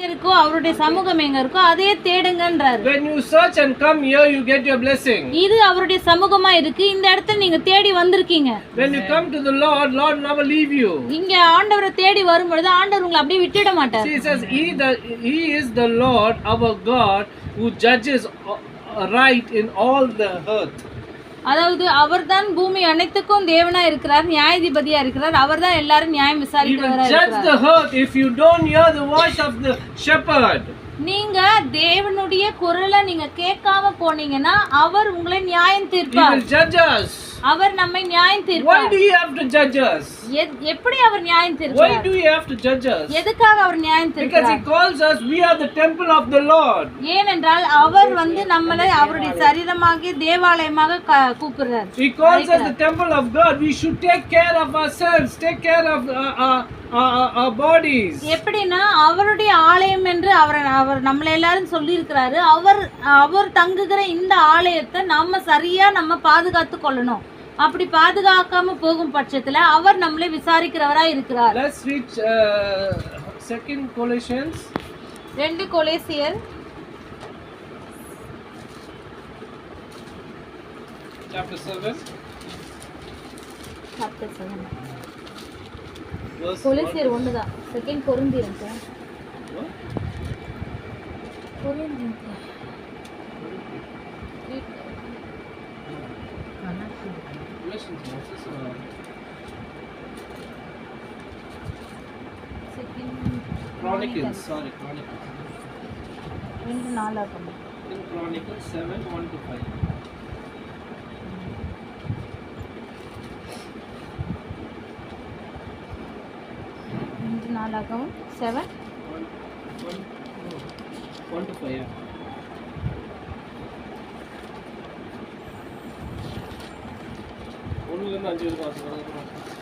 இருக்கோ அவருடைய சமூகம் எங்க இருக்கோ அதே தேடுங்கன்றாரு. When you search and come here, you get your blessing. இது அவருடைய சமூகமா இருக்கு. இந்த இடத்துல நீங்க தேடி வந்திருக்கீங்க. When you come to the Lord, Lord never leave you. இங்க ஆண்டவரை தேடி வரும்பொழுது ஆண்டவர் உங்களை அப்படியே விட்டுட மாட்டார். See, it says he is the Lord our God who judges right in all the earth. அதாவது அவர்தான் பூமி அனைத்துக்கும் தேவனா இருக்கிறார், நியாயாதிபதியா இருக்கிறார். அவர்தான் எல்லாரும் நியாயம் விசாரிக்கிறவரா He will judge the இருக்கிறார். earth if you don't hear the voice of the shepherd. நீங்க தேவனுடைய குரலை நீங்க கேட்காம போனீங்கன்னா அவர் உங்களை நியாயம் He தீர்ப்பார். will judge us. அவர் நம்மை நியாயம் Why தீர்ப்பார். do you have to judge us? எப்படி அவர் நியாயம் Why தீர்ப்பார்? do you have to judge us? எதுக்காக அவர் நியாயம் Because தீர்ப்பார்? he calls us, we are the temple of the Lord. ஏனென்றால் அவர் நம்மளை அவருடைய சரீரமாகிய தேவாலயமாக கூப்பிடுறார். He calls us the temple of God. We should take care of ourselves, take care of our bodies. எப்படின்னா அவருடைய ஆலயம் என்று அவர் நம்மள எல்லாரும் சொல்லி இருக்கிறாரு. அவர் தங்குகிற இந்த ஆலயத்தை நம்ம பாதுகாத்து கொள்ளணும். அப்படி பாதுகாக்காம போகும் பட்சத்துல அவர் நம்மளை விசாரிக்கிறவரா இருக்கிறார். Let's read 2 Colossians. 2 கொலோசியர் chapter 7 verse கொலோசியர் 1 தான். 2 கொரிந்தியர் sir. Chronicles, sorry, Chronicles. 2:4 In Chronicles 7:1-5. நாளாகவும் 7 1-5. Yeah. 1 5 வரைக்கும் வாசிக்கலாம்.